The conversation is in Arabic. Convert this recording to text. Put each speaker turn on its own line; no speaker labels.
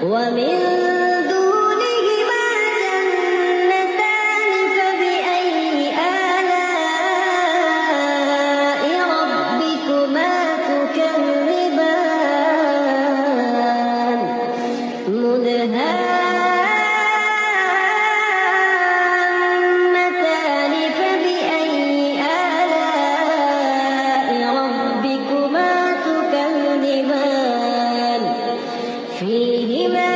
ومن دونهما جنتان فبأي آلاء ربكما تكذبان مدهامتان فبأي آلاء ربكما تكذبان فيهما